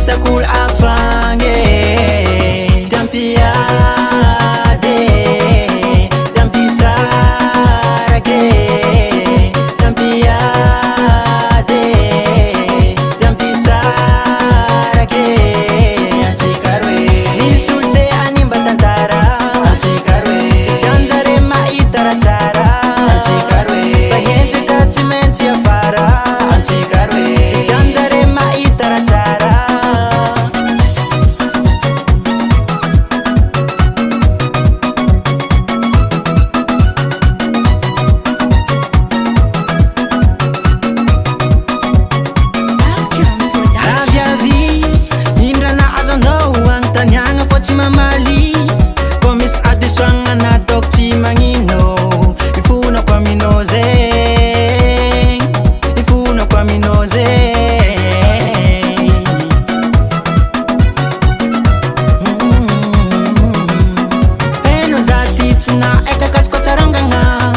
resa cool afange Dampiade Dampisarage Dampiade Dampisarage Anchikarwe Insulte animbatantara Anchikarwe Chikandare maitaratara Anchikarwe Pagente kachimenti afara Anchikarwe Chikandare maitaratara Tanyanga fochi mamali Komis adiswanga na dokchi mangino Ifuna kwa minoze Ifuna kwa minoze Peno zati tina eka kachko charanganga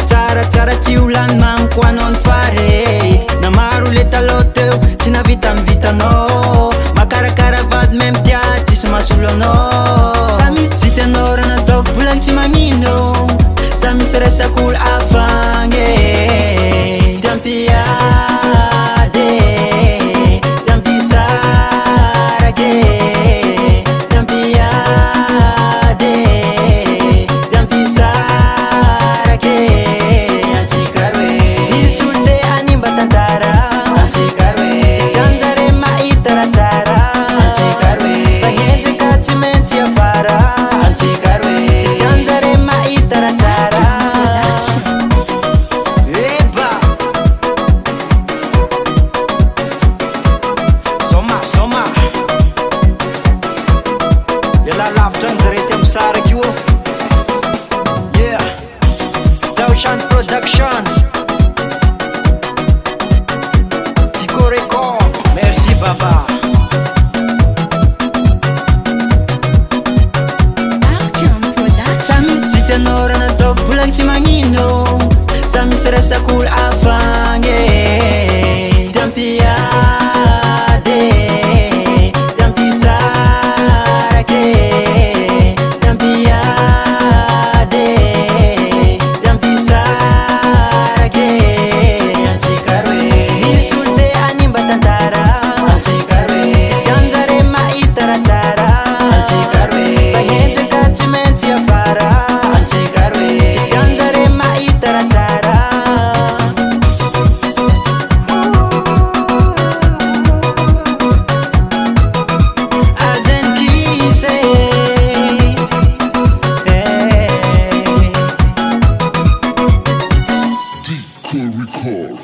Chara chiulan man kwa non fare Na marule taloteo tina vitam vitano Makara vad mem tiati Masulono Sami sitenora na dog vulan chimangino Sami seresa cool afange Dampiade Dampisarage Dampiade Dampisarage Anchikarwe Insulte animbatantara Anchikarwe Chikandare maitaratara Anchikarwe Chimenti afara Anchikarwe Chikandare maitaratara Eba Soma Yala laftan zarete msara kiwo Yeah Daushan Production Tico Record Merci Baba Tenora na dog vulan chimangino Sami seresa cool afange Dampiade Dampisarage Dampiade Dampisarage Anchikarwe Insulte animbatantara Anchikarwe Chikandare maitaratara Anchikarwe Pagente kachimenti afara Anchikarwe Chikandare maitaratara Aden kise Tico Record.